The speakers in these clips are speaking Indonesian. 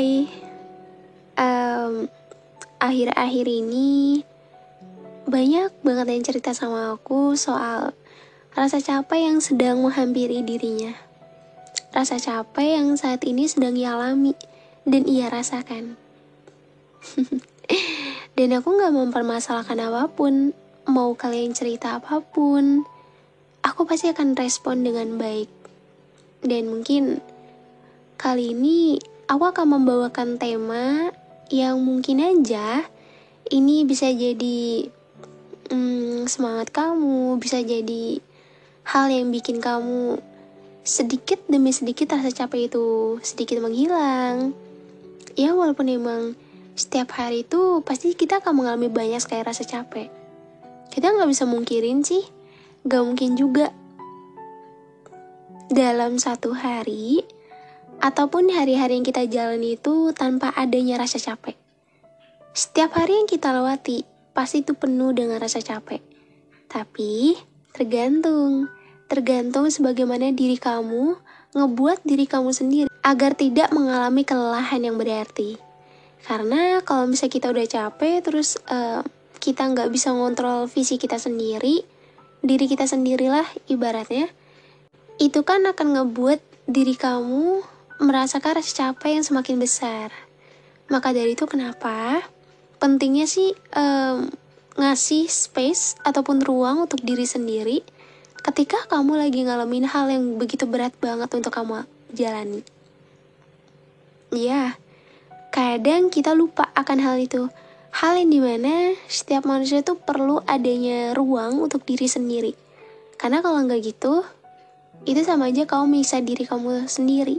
Hai, akhir-akhir ini banyak banget yang cerita sama aku soal rasa capek yang sedang menghampiri dirinya. Rasa capek yang saat ini sedang ia alami dan ia rasakan. Dan aku gak mempermasalahkan apapun, mau kalian cerita apapun, aku pasti akan respon dengan baik. Dan mungkin kali ini aku akan membawakan tema yang mungkin aja ini bisa jadi semangat kamu, bisa jadi hal yang bikin kamu sedikit demi sedikit rasa capek itu sedikit menghilang. Ya walaupun emang setiap hari itu pasti kita akan mengalami banyak sekali rasa capek. Kita gak bisa mungkirin sih, gak mungkin juga dalam satu hari ataupun hari-hari yang kita jalani itu tanpa adanya rasa capek. Setiap hari yang kita lewati pasti itu penuh dengan rasa capek. Tapi tergantung sebagaimana diri kamu ngebuat diri kamu sendiri agar tidak mengalami kelelahan yang berarti. Karena kalau misalnya kita udah capek terus kita nggak bisa ngontrol visi kita sendiri, diri kita sendirilah ibaratnya, itu kan akan ngebuat diri kamu merasakan rasa capek yang semakin besar. Maka dari itu kenapa pentingnya sih ngasih space ataupun ruang untuk diri sendiri ketika kamu lagi ngalamin hal yang begitu berat banget untuk kamu jalani. Ya, kadang kita lupa akan hal itu. Hal yang dimana setiap manusia itu perlu adanya ruang untuk diri sendiri. Karena kalau nggak gitu, itu sama aja kamu menyiksa diri kamu sendiri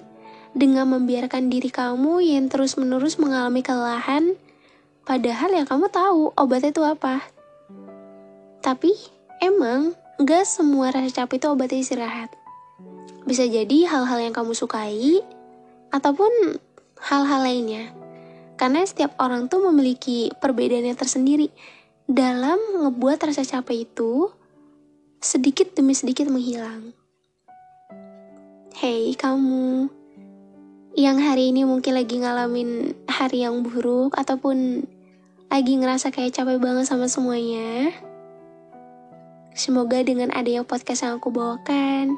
dengan membiarkan diri kamu yang terus-menerus mengalami kelelahan, padahal yang kamu tahu obatnya itu apa. Tapi emang gak semua rasa capek itu obatnya istirahat. Bisa jadi hal-hal yang kamu sukai ataupun hal-hal lainnya. Karena setiap orang tuh memiliki perbedaannya tersendiri dalam ngebuat rasa capek itu sedikit demi sedikit menghilang. Hey kamu yang hari ini mungkin lagi ngalamin hari yang buruk ataupun lagi ngerasa kayak capek banget sama semuanya. Semoga dengan adanya podcast yang aku bawakan,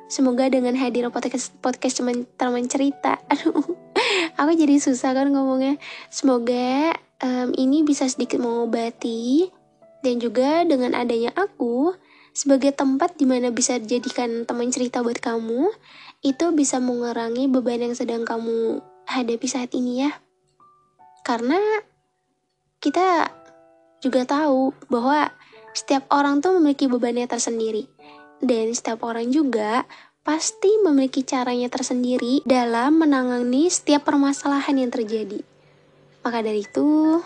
semoga dengan hadir podcast teman cerita, aku jadi susah kan ngomongnya. Semoga ini bisa sedikit mengobati, dan juga dengan adanya aku sebagai tempat dimana bisa dijadikan teman cerita buat kamu, itu bisa mengurangi beban yang sedang kamu hadapi saat ini ya. Karena kita juga tahu bahwa setiap orang tuh memiliki bebannya tersendiri. Dan setiap orang juga pasti memiliki caranya tersendiri dalam menangani setiap permasalahan yang terjadi. Maka dari itu,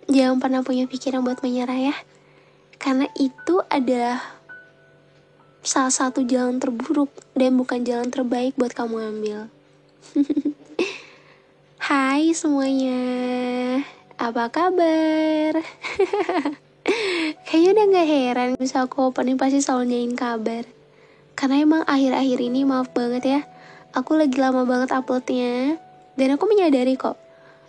jangan pernah punya pikiran buat menyerah ya. Karena itu adalah salah satu jalan terburuk dan bukan jalan terbaik buat kamu ambil. Hai semuanya, apa kabar? Kayaknya udah gak heran bisa aku opening pasti selalu nyanyiin kabar. Karena emang akhir-akhir ini maaf banget ya, aku lagi lama banget uploadnya. Dan aku menyadari kok,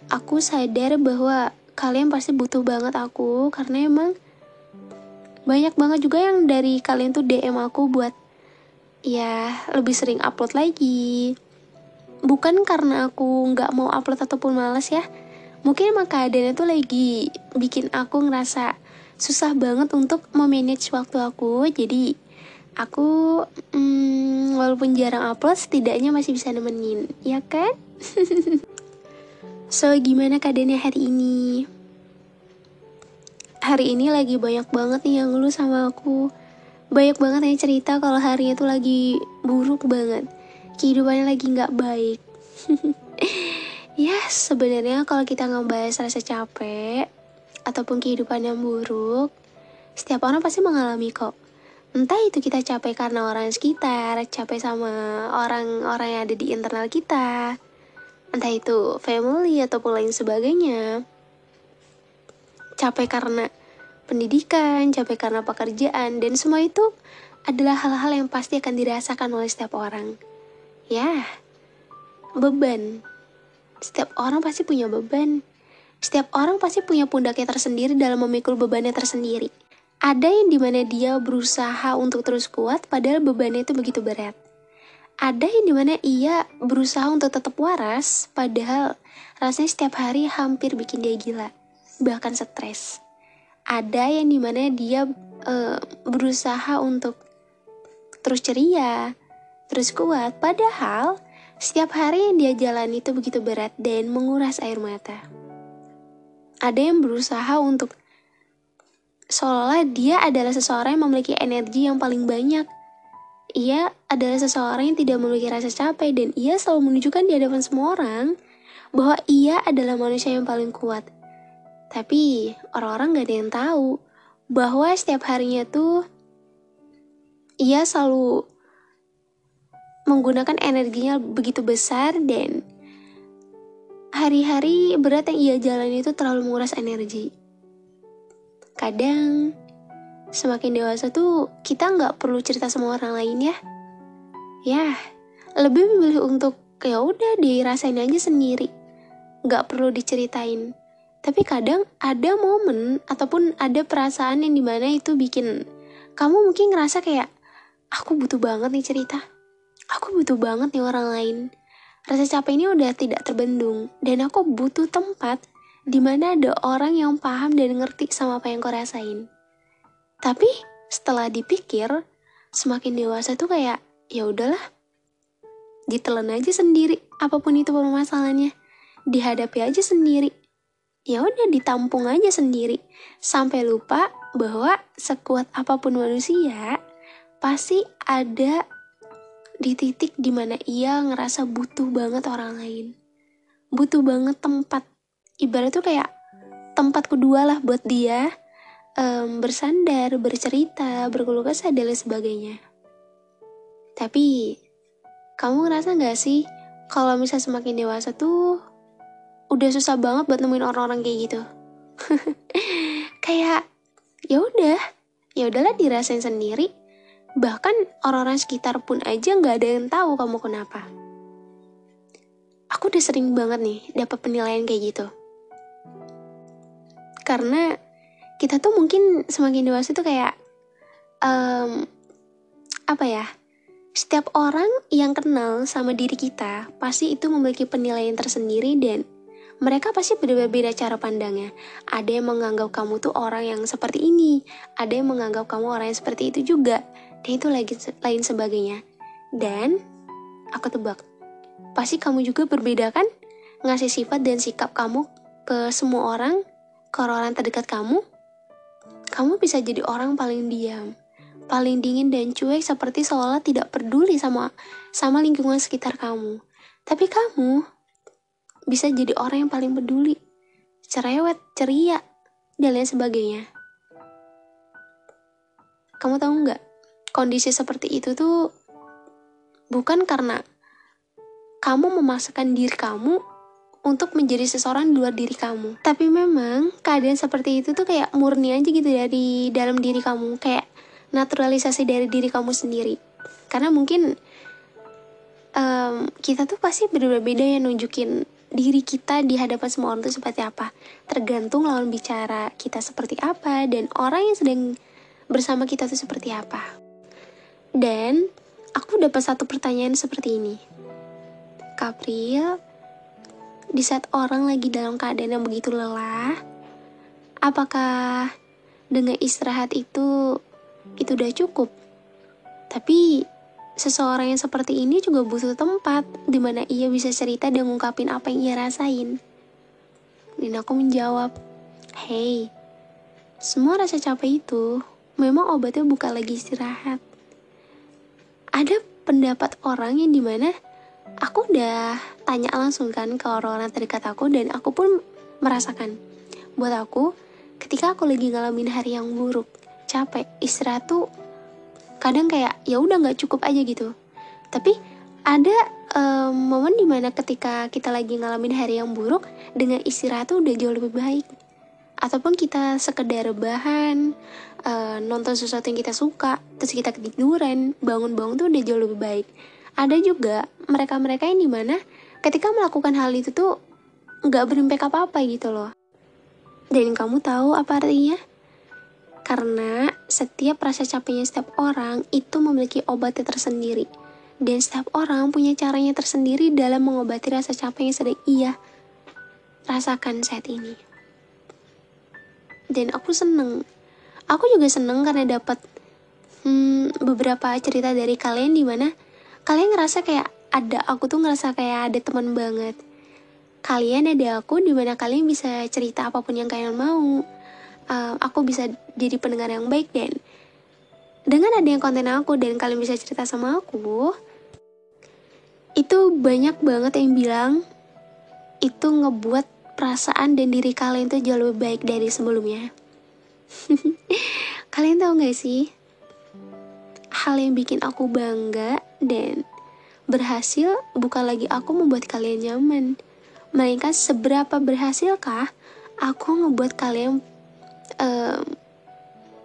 aku sadar bahwa kalian pasti butuh banget aku. Karena emang banyak banget juga yang dari kalian tuh DM aku buat ya lebih sering upload lagi. Bukan karena aku gak mau upload ataupun malas ya. Mungkin emang keadaannya tuh lagi bikin aku ngerasa susah banget untuk memanage waktu aku. Jadi aku walaupun jarang upload, setidaknya masih bisa nemenin, ya kan? So gimana keadaannya hari ini? Hari ini lagi banyak banget nih yang ngeluh sama aku. Banyak banget yang cerita kalau harinya tuh lagi buruk banget, kehidupannya lagi gak baik. Ya sebenarnya kalau kita ngebahas rasa capek ataupun kehidupan yang buruk, setiap orang pasti mengalami kok. Entah itu kita capek karena orang sekitar, capek sama orang-orang yang ada di internal kita, entah itu family ataupun lain sebagainya. Capek karena pendidikan, capek karena pekerjaan, dan semua itu adalah hal-hal yang pasti akan dirasakan oleh setiap orang. Ya, beban. Setiap orang pasti punya beban. Setiap orang pasti punya pundaknya tersendiri dalam memikul bebannya tersendiri. Ada yang dimana dia berusaha untuk terus kuat padahal bebannya itu begitu berat. Ada yang dimana ia berusaha untuk tetap waras padahal rasanya setiap hari hampir bikin dia gila, bahkan stres. Ada yang dimana dia berusaha untuk terus ceria, terus kuat padahal setiap hari yang dia jalani itu begitu berat dan menguras air mata. Ada yang berusaha untuk seolah dia adalah seseorang yang memiliki energi yang paling banyak. Ia adalah seseorang yang tidak memiliki rasa capek dan ia selalu menunjukkan di hadapan semua orang bahwa ia adalah manusia yang paling kuat. Tapi orang-orang gak ada yang tahu bahwa setiap harinya tuh ia selalu menggunakan energinya begitu besar dan hari-hari berat yang ia jalani itu terlalu menguras energi. Kadang semakin dewasa tuh kita nggak perlu cerita sama orang lain ya. Ya, lebih memilih untuk ya udah dirasain aja sendiri. Nggak perlu diceritain. Tapi kadang ada momen ataupun ada perasaan yang dimana itu bikin kamu mungkin ngerasa kayak aku butuh banget nih cerita. Aku butuh banget nih orang lain. Rasa capek ini udah tidak terbendung. Dan aku butuh tempat di mana ada orang yang paham dan ngerti sama apa yang kau rasain. Tapi setelah dipikir, semakin dewasa tuh kayak ya udahlah. Ditelan aja sendiri apapun itu permasalahannya. Dihadapi aja sendiri. Ya udah ditampung aja sendiri. Sampai lupa bahwa sekuat apapun manusia, pasti ada di titik dimana ia ngerasa butuh banget orang lain. Butuh banget tempat. Ibarat tuh kayak tempat kedua lah buat dia bersandar, bercerita, berkeluh kesah, dan lain sebagainya. Tapi, kamu ngerasa gak sih kalau misalnya semakin dewasa tuh udah susah banget buat nemuin orang-orang kayak gitu? Kayak, ya udahlah dirasain sendiri. Bahkan orang-orang sekitar pun aja gak ada yang tahu kamu kenapa. Aku udah sering banget nih dapat penilaian kayak gitu. Karena kita tuh mungkin semakin dewasa tuh kayak setiap orang yang kenal sama diri kita pasti itu memiliki penilaian tersendiri dan mereka pasti berbeda-beda cara pandangnya. Ada yang menganggap kamu tuh orang yang seperti ini, ada yang menganggap kamu orang yang seperti itu juga, dan itu lain sebagainya. Dan aku tebak, pasti kamu juga berbeda kan? Ngasih sifat dan sikap kamu ke semua orang, ke orang terdekat kamu. Kamu bisa jadi orang paling diam, paling dingin dan cuek seperti seolah tidak peduli sama lingkungan sekitar kamu. Tapi kamu bisa jadi orang yang paling peduli, cerewet, ceria, dan lain sebagainya. Kamu tahu nggak? Kondisi seperti itu tuh bukan karena kamu memaksakan diri kamu untuk menjadi seseorang di luar diri kamu. Tapi memang keadaan seperti itu tuh kayak murni aja gitu dari dalam diri kamu. Kayak naturalisasi dari diri kamu sendiri. Karena mungkin kita tuh pasti berbeda-beda ya nunjukin diri kita di hadapan semua orang itu seperti apa. Tergantung lawan bicara kita seperti apa dan orang yang sedang bersama kita tuh seperti apa. Dan aku dapat satu pertanyaan seperti ini. Kapril, di saat orang lagi dalam keadaan yang begitu lelah, apakah dengan istirahat itu udah cukup? Tapi seseorang yang seperti ini juga butuh tempat di mana ia bisa cerita dan ngungkapin apa yang ia rasain. Dan aku menjawab, hey, semua rasa capek itu memang obatnya bukan lagi istirahat. Ada pendapat orang yang dimana aku udah tanya langsung kan ke orang-orang terdekat aku dan aku pun merasakan. Buat aku, ketika aku lagi ngalamin hari yang buruk, capek, istirahat tuh kadang kayak ya udah nggak cukup aja gitu. Tapi ada momen dimana ketika kita lagi ngalamin hari yang buruk, dengan istirahat tuh udah jauh lebih baik. Ataupun kita sekedar rebahan, nonton sesuatu yang kita suka, terus kita ketiduran, bangun-bangun tuh udah jauh lebih baik. Ada juga mereka-mereka yang dimana ketika melakukan hal itu tuh nggak berimpact apa-apa gitu loh. Dan kamu tahu apa artinya? Karena setiap rasa capeknya setiap orang itu memiliki obatnya tersendiri. Dan setiap orang punya caranya tersendiri dalam mengobati rasa capek yang sedang ia rasakan saat ini. Dan aku seneng. Aku juga seneng karena dapat beberapa cerita dari kalian di mana kalian ngerasa kayak aku tuh ngerasa kayak ada teman banget. Kalian ada aku di mana kalian bisa cerita apapun yang kalian mau. Aku bisa jadi pendengar yang baik, dan dengan adanya konten aku dan kalian bisa cerita sama aku, itu banyak banget yang bilang itu ngebuat perasaan dan diri kalian tuh jauh lebih baik dari sebelumnya. Kalian tahu gak sih, hal yang bikin aku bangga dan berhasil bukan lagi aku membuat kalian nyaman, melainkan seberapa berhasilkah aku ngebuat kalian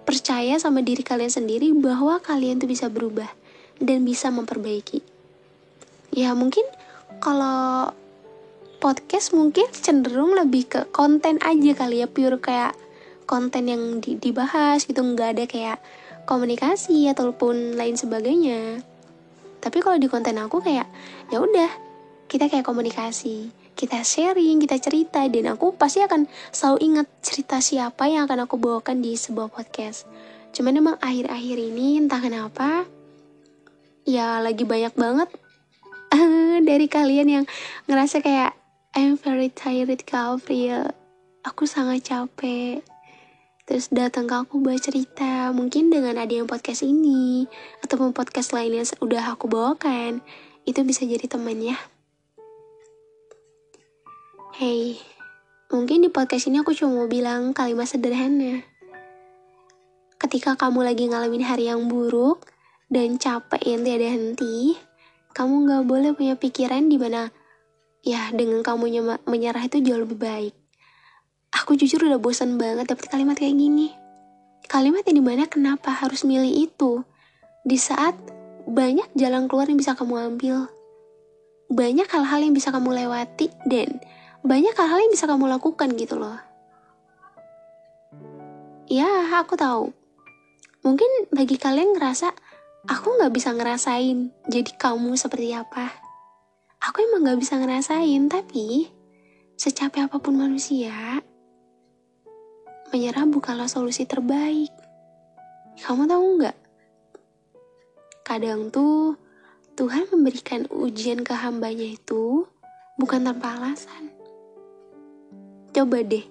percaya sama diri kalian sendiri bahwa kalian tuh bisa berubah dan bisa memperbaiki. Ya mungkin kalau podcast mungkin cenderung lebih ke konten aja kali ya, pure kayak konten yang dibahas gitu, nggak ada kayak komunikasi ataupun lain sebagainya. Tapi kalau di konten aku kayak ya udah, kita kayak komunikasi, kita sharing, kita cerita, dan aku pasti akan selalu ingat cerita siapa yang akan aku bawakan di sebuah podcast. Cuman emang akhir-akhir ini entah kenapa ya lagi banyak banget dari kalian yang ngerasa kayak I'm very tired Kak April, aku sangat capek. Terus datang ke aku buat cerita. Mungkin dengan adanya podcast ini ataupun podcast lain yang udah aku bawakan, itu bisa jadi teman ya. Hey, mungkin di podcast ini aku cuma mau bilang kalimat sederhana. Ketika kamu lagi ngalamin hari yang buruk dan capek yang tiada henti, kamu gak boleh punya pikiran di mana ya dengan kamu menyerah itu jauh lebih baik. Aku jujur udah bosan banget dapat kalimat kayak gini. Kalimat yang dimana kenapa harus milih itu di saat banyak jalan keluar yang bisa kamu ambil, banyak hal-hal yang bisa kamu lewati, dan banyak hal-hal yang bisa kamu lakukan gitu loh. Ya aku tahu, mungkin bagi kalian ngerasa aku gak bisa ngerasain jadi kamu seperti apa. Aku emang gak bisa ngerasain, tapi secapek apapun manusia, menyerah bukanlah solusi terbaik. Kamu tahu nggak? Kadang tuh Tuhan memberikan ujian ke hambanya itu bukan tanpa alasan. Coba deh,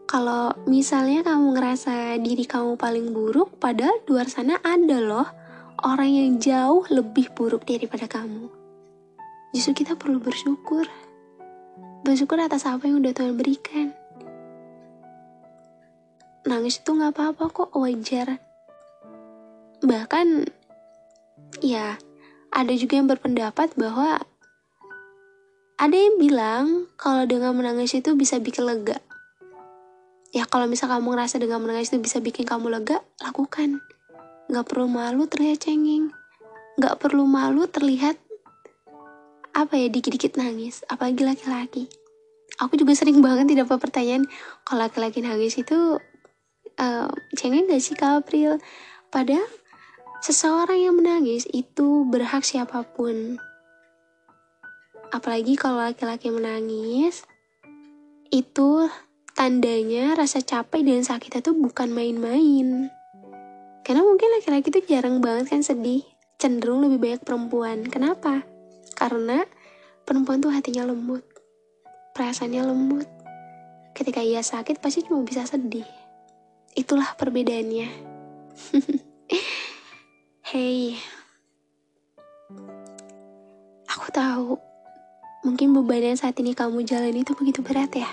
kalau misalnya kamu ngerasa diri kamu paling buruk, padahal di luar sana ada loh orang yang jauh lebih buruk daripada kamu. Justru kita perlu bersyukur. Bersyukur atas apa yang udah Tuhan berikan. Nangis itu gak apa-apa kok, wajar. Bahkan ya ada juga yang berpendapat bahwa ada yang bilang kalau dengan menangis itu bisa bikin lega. Ya kalau misal kamu ngerasa dengan menangis itu bisa bikin kamu lega, lakukan. Gak perlu malu terlihat cengeng, gak perlu malu terlihat dikit-dikit nangis, apalagi laki-laki. Aku juga sering banget dapat pertanyaan, kalau laki-laki nangis itu cengeng gak sih Kak April? Padahal seseorang yang menangis itu berhak siapapun. Apalagi kalau laki-laki menangis, itu tandanya rasa capek dan sakit itu bukan main-main. Karena mungkin laki-laki itu jarang banget kan sedih, cenderung lebih banyak perempuan. Kenapa? Karena perempuan tuh hatinya lembut, perasaannya lembut. Ketika ia sakit pasti cuma bisa sedih. Itulah perbedaannya. Hey, aku tahu mungkin beban yang saat ini kamu jalani itu begitu berat ya.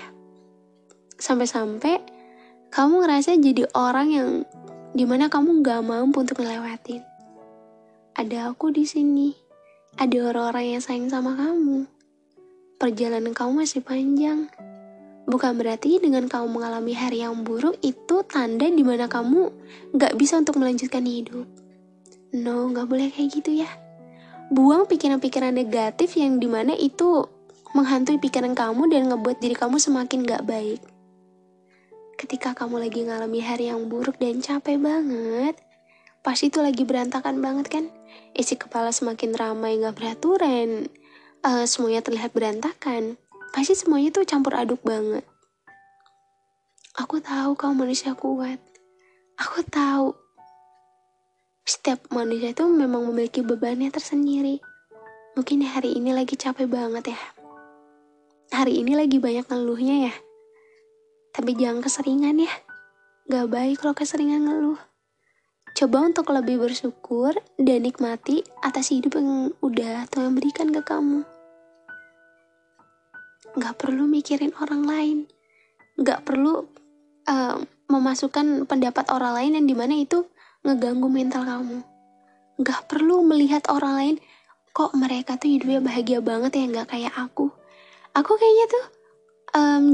Sampai-sampai kamu ngerasa jadi orang yang dimana kamu gak mampu untuk ngelewatin. Ada aku di sini, ada orang-orang yang sayang sama kamu. Perjalanan kamu masih panjang. Bukan berarti dengan kamu mengalami hari yang buruk itu tanda dimana kamu gak bisa untuk melanjutkan hidup. No, gak boleh kayak gitu ya. Buang pikiran-pikiran negatif yang dimana itu menghantui pikiran kamu dan ngebuat diri kamu semakin gak baik. Ketika kamu lagi ngalami hari yang buruk dan capek banget, pasti itu lagi berantakan banget kan? Isi kepala semakin ramai gak beraturan, semuanya terlihat berantakan. Pasti semuanya tuh campur aduk banget. Aku tahu kamu manusia kuat. Aku tahu setiap manusia itu memang memiliki bebannya tersendiri. Mungkin hari ini lagi capek banget ya. Hari ini lagi banyak ngeluhnya ya. Tapi jangan keseringan ya. Gak baik kalau keseringan ngeluh. Coba untuk lebih bersyukur dan nikmati atas hidup yang udah Tuhan berikan ke kamu. Gak perlu mikirin orang lain. Gak perlu memasukkan pendapat orang lain yang dimana itu ngeganggu mental kamu. Gak perlu melihat orang lain, kok mereka tuh hidupnya bahagia banget ya, gak kayak aku. Aku kayaknya tuh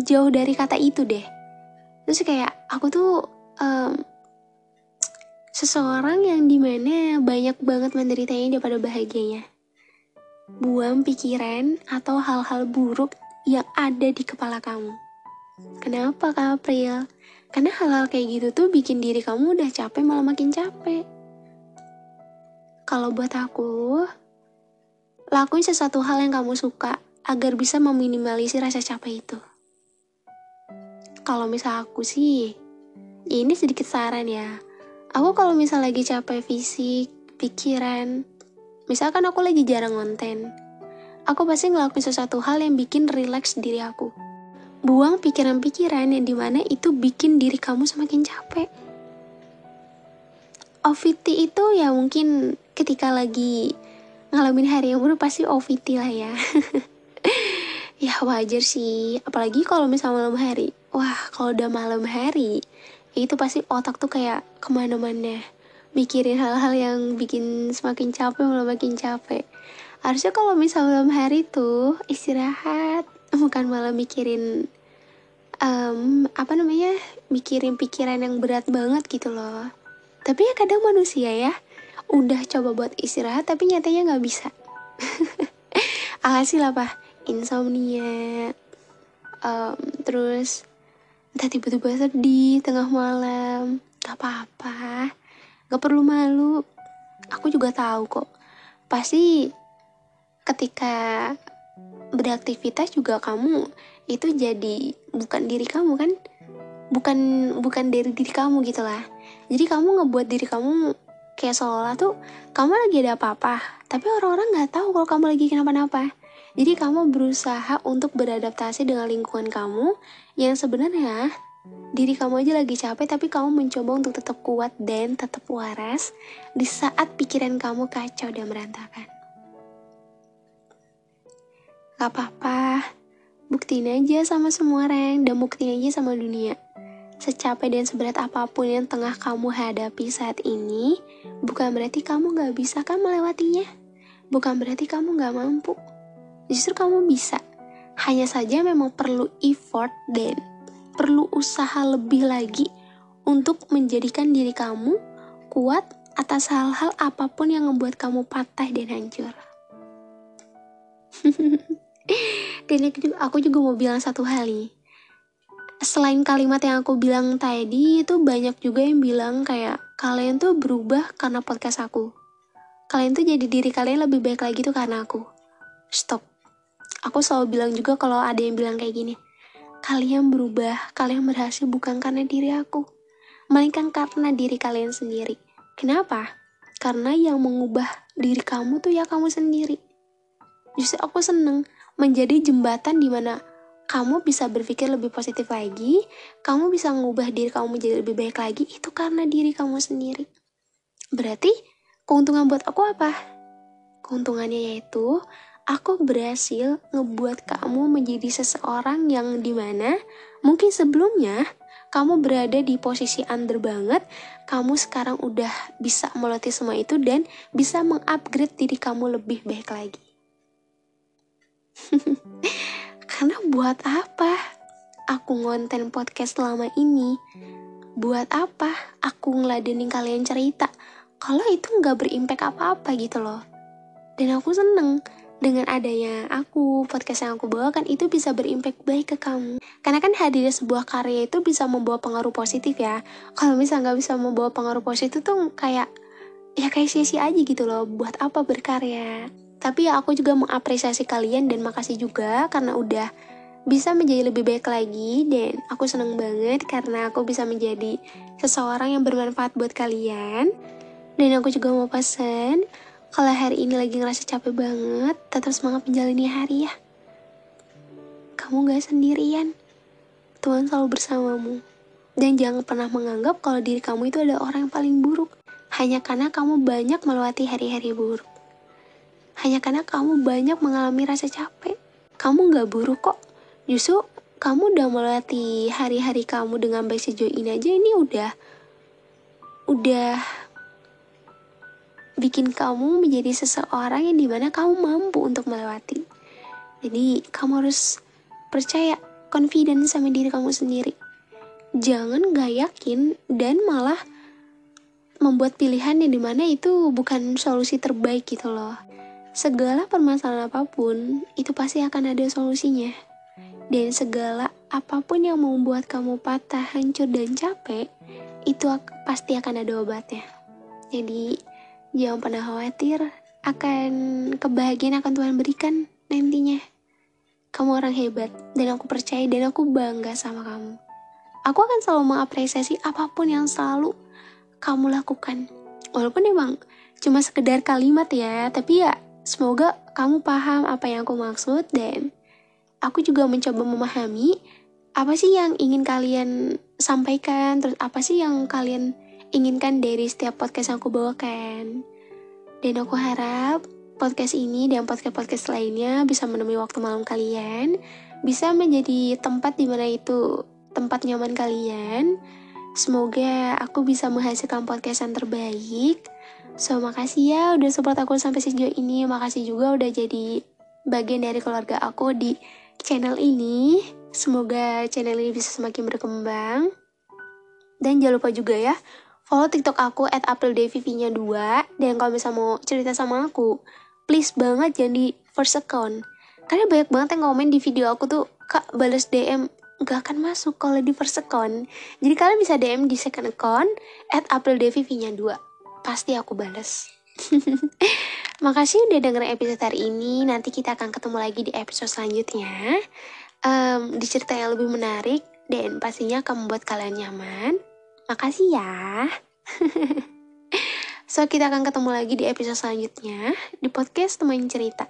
jauh dari kata itu deh. Terus kayak aku tuh seseorang yang dimana banyak banget menderitanya daripada bahagianya. Buang pikiran atau hal-hal buruk yang ada di kepala kamu. Kenapa Kak April? Karena hal-hal kayak gitu tuh bikin diri kamu udah capek malah makin capek. Kalau buat aku, lakuin sesuatu hal yang kamu suka agar bisa meminimalisir rasa capek itu. Kalau misal aku sih, ini sedikit saran ya. Aku kalau misal lagi capek fisik, pikiran, misalkan aku lagi jarang konten, aku pasti ngelakuin sesuatu hal yang bikin relax diri aku. Buang pikiran-pikiran yang dimana itu bikin diri kamu semakin capek. OVT itu ya mungkin ketika lagi ngalamin hari yang buruk pasti OVT lah ya. Ya wajar sih, apalagi kalau misalnya malam hari. Wah, kalau udah malam hari, itu pasti otak tuh kayak kemana-mana. Mikirin hal-hal yang bikin semakin capek malah makin capek. Harusnya kalau misalnya malam hari tuh istirahat, bukan malah mikirin mikirin pikiran yang berat banget gitu loh. Tapi ya kadang manusia ya udah coba buat istirahat tapi nyatanya nggak bisa. Alhasil apa? Insomnia. Terus entah tiba-tiba sedih tengah malam. Gak apa-apa, gak perlu malu. Aku juga tahu kok, pasti ketika beraktivitas juga kamu itu jadi bukan diri kamu kan, bukan dari diri kamu gitu lah. Jadi kamu ngebuat diri kamu kayak seolah tuh kamu lagi ada apa-apa, tapi orang-orang nggak tahu kalau kamu lagi kenapa-napa. Jadi kamu berusaha untuk beradaptasi dengan lingkungan kamu yang sebenarnya diri kamu aja lagi capek, tapi kamu mencoba untuk tetap kuat dan tetap waras di saat pikiran kamu kacau dan berantakan. Gak apa-apa, buktiin aja sama semua orang dan buktiin aja sama dunia. Secapek dan seberat apapun yang tengah kamu hadapi saat ini, bukan berarti kamu gak bisa kan melewatinya. Bukan berarti kamu gak mampu. Justru kamu bisa. Hanya saja memang perlu effort dan perlu usaha lebih lagi untuk menjadikan diri kamu kuat atas hal-hal apapun yang membuat kamu patah dan hancur. Dan aku juga mau bilang satu hal nih. Selain kalimat yang aku bilang tadi, itu banyak juga yang bilang kayak kalian tuh berubah karena podcast aku. Kalian tuh jadi diri kalian lebih baik lagi tuh karena aku. Stop. Aku selalu bilang juga kalau ada yang bilang kayak gini, kalian berubah, kalian berhasil bukan karena diri aku, melainkan karena diri kalian sendiri. Kenapa? Karena yang mengubah diri kamu tuh ya kamu sendiri. Justru aku seneng menjadi jembatan di mana kamu bisa berpikir lebih positif lagi, kamu bisa mengubah diri kamu menjadi lebih baik lagi, itu karena diri kamu sendiri. Berarti keuntungan buat aku apa? Keuntungannya yaitu aku berhasil ngebuat kamu menjadi seseorang yang dimana mungkin sebelumnya kamu berada di posisi under banget, kamu sekarang udah bisa melatih semua itu dan bisa mengupgrade diri kamu lebih baik lagi. Karena buat apa aku ngonten podcast selama ini? Buat apa aku ngeladenin kalian cerita kalau itu gak berimpact apa-apa gitu loh. Dan aku seneng dengan adanya podcast yang aku bawakan itu bisa berimpact baik ke kamu. Karena kan hadirnya sebuah karya itu bisa membawa pengaruh positif ya. Kalau misalnya nggak bisa membawa pengaruh positif tuh kayak sia-sia aja gitu loh, buat apa berkarya. Tapi ya aku juga mengapresiasi kalian dan makasih juga karena udah bisa menjadi lebih baik lagi. Dan aku seneng banget karena aku bisa menjadi seseorang yang bermanfaat buat kalian. Dan aku juga mau pesan, kalau hari ini lagi ngerasa capek banget, tetap semangat menjalani hari ya. Kamu gak sendirian, Tuhan selalu bersamamu. Dan jangan pernah menganggap kalau diri kamu itu adalah orang yang paling buruk hanya karena kamu banyak melewati hari-hari buruk. Hanya karena kamu banyak mengalami rasa capek. Kamu gak buruk kok. Justru kamu udah melewati hari-hari kamu dengan baik sejauh ini aja, ini udah bikin kamu menjadi seseorang yang dimana kamu mampu untuk melewati. Jadi kamu harus percaya, confident sama diri kamu sendiri. Jangan gak yakin dan malah membuat pilihan yang dimana itu bukan solusi terbaik gitu loh. Segala permasalahan apapun itu pasti akan ada solusinya. Dan segala apapun yang membuat kamu patah, hancur, dan capek, itu pasti akan ada obatnya. Jadi jangan pernah khawatir akan kebahagiaan akan Tuhan berikan nantinya. Kamu orang hebat dan aku percaya dan aku bangga sama kamu. Aku akan selalu mengapresiasi apapun yang selalu kamu lakukan. Walaupun emang cuma sekedar kalimat ya, tapi ya semoga kamu paham apa yang aku maksud. Dan aku juga mencoba memahami apa sih yang ingin kalian sampaikan, terus apa sih yang kalian inginkan dari setiap podcast yang aku bawakan. Dan aku harap podcast ini dan podcast-podcast lainnya bisa menemui waktu malam kalian, bisa menjadi tempat di mana itu tempat nyaman kalian. Semoga aku bisa menghasilkan podcast yang terbaik. So, makasih ya udah support aku sampai sejauh ini. Makasih juga udah jadi bagian dari keluarga aku di channel ini. Semoga channel ini bisa semakin berkembang. Dan jangan lupa juga ya, follow TikTok aku @aprildevivinya 2. Dan kalau misalnya mau cerita sama aku, please banget jangan di first account. Karena banyak banget yang komen di video aku tuh, Kak, balas DM gak akan masuk kalau di first account. Jadi kalian bisa DM di second account @aprildevivinya 2. Pasti aku balas. Makasih udah dengerin episode hari ini. Nanti kita akan ketemu lagi di episode selanjutnya. Di cerita yang lebih menarik dan pastinya akan membuat kalian nyaman. Makasih ya. So, kita akan ketemu lagi di episode selanjutnya di podcast Teman Cerita.